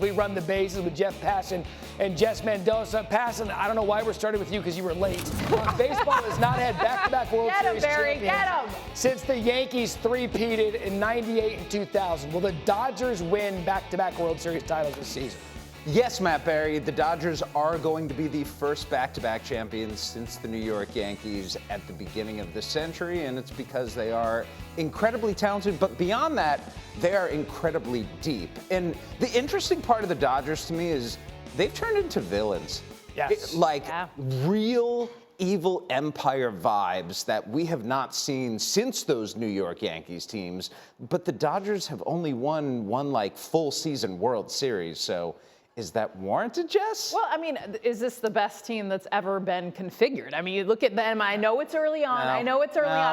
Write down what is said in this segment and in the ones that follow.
We run the bases with Jeff Passan and Jess Mendoza. Passan, I don't know why we're starting with you because you were late. Baseball has not had back-to-back World Series champions since the Yankees three-peated in '98 and 2000. Will the Dodgers win back-to-back World Series titles this season? Yes, Matt Barrie, the Dodgers are going to be the first back-to-back champions since the New York Yankees at the beginning of the century, and it's because they are incredibly talented, but beyond that, they are incredibly deep. And the interesting part of the Dodgers to me is they've turned into villains. Yes. Real evil empire vibes that we have not seen since those New York Yankees teams, but the Dodgers have only won one full season World Series, so is that warranted, Jess? Well, I mean, is this the best team that's ever been configured? I mean, you look at them. I know it's early on.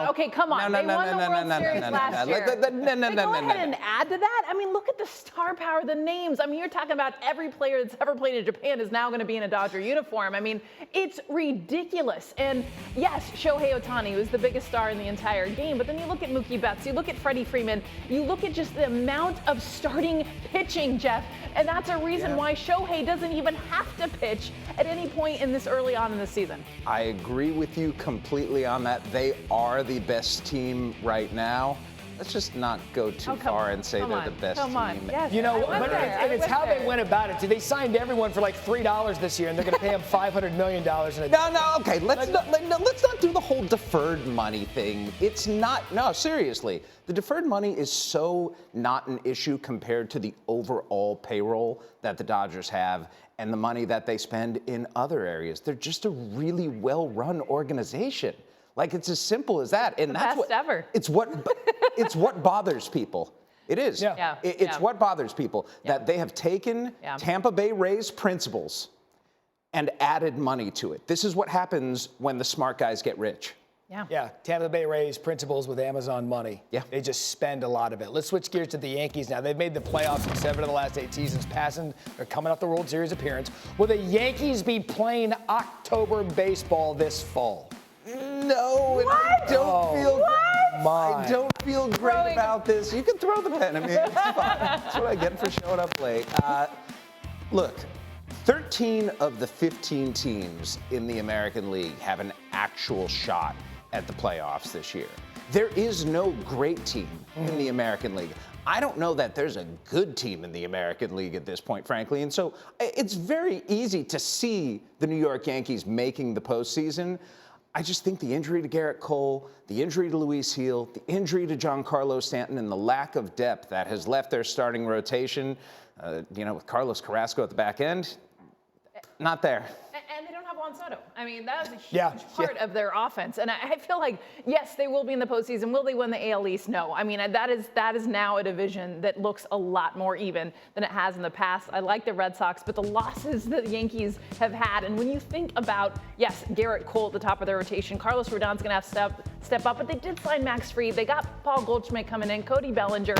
Okay, come on. They won the World Series last year. Go ahead and add to that. I mean, look at the star power, the names. I mean, you're talking about every player that's ever played in Japan is now going to be in a Dodger uniform. I mean, it's ridiculous. And yes, Shohei Ohtani was the biggest star in the entire game. But then you look at Mookie Betts, you look at Freddie Freeman, you look at just the amount of starting pitching, Jeff. And that's a reason why Shohei doesn't even have to pitch at any point in this early on in the season. I agree with you completely on that. They are the best team right now. Let's just not go too far and say they're the best team. Yes, you know, and it's how they went about it. They signed everyone for like $3 this year, and they're going to pay them $500 million. Okay. Let's not do the whole deferred money thing. It's not. No, seriously. The deferred money is so not an issue compared to the overall payroll that the Dodgers have and the money that they spend in other areas. They're just a really well-run organization. It's as simple as that. And that's best ever. It's what bothers people. It is. Yeah. It's what bothers people that they have taken Tampa Bay Rays principles and added money to it. This is what happens when the smart guys get rich. Yeah, Tampa Bay Rays principles with Amazon money. Yeah. They just spend a lot of it. Let's switch gears to the Yankees now. They've made the playoffs in 7 of the last 8 seasons. Passan, they're coming off the World Series appearance. Will the Yankees be playing October baseball this fall? No, and I don't feel great about this. You can throw the pen at me. It's fine. That's what I get for showing up late. Look, 13 of the 15 teams in the American League have an actual shot at the playoffs this year. There is no great team in the American League. I don't know that there's a good team in the American League at this point, frankly. And so it's very easy to see the New York Yankees making the postseason. I just think the injury to Garrett Cole, the injury to Luis Gil, the injury to Giancarlo Stanton, and the lack of depth that has left their starting rotation, with Carlos Carrasco at the back end, not there. And they don't have Juan Soto. I mean, that is a huge part of their offense. And I feel like, yes, they will be in the postseason. Will they win the AL East? No. I mean, that is now a division that looks a lot more even than it has in the past. I like the Red Sox, but the losses that the Yankees have had, and when you think about, yes, Garrett Cole at the top of their rotation, Carlos Rodon's going to have to step up, but they did sign Max Fried. They got Paul Goldschmidt coming in, Cody Bellinger.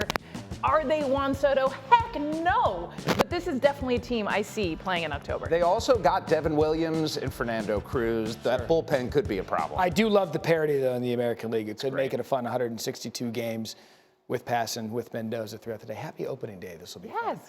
Are they Juan Soto? Heck no. But this is definitely a team I see playing in October. They also got Devin Williams and Fernando Cruz. That bullpen could be a problem. I do love the parity, though, in the American League. It could make it a fun 162 games with Passan, with Mendoza throughout the day. Happy opening day. This will be fun.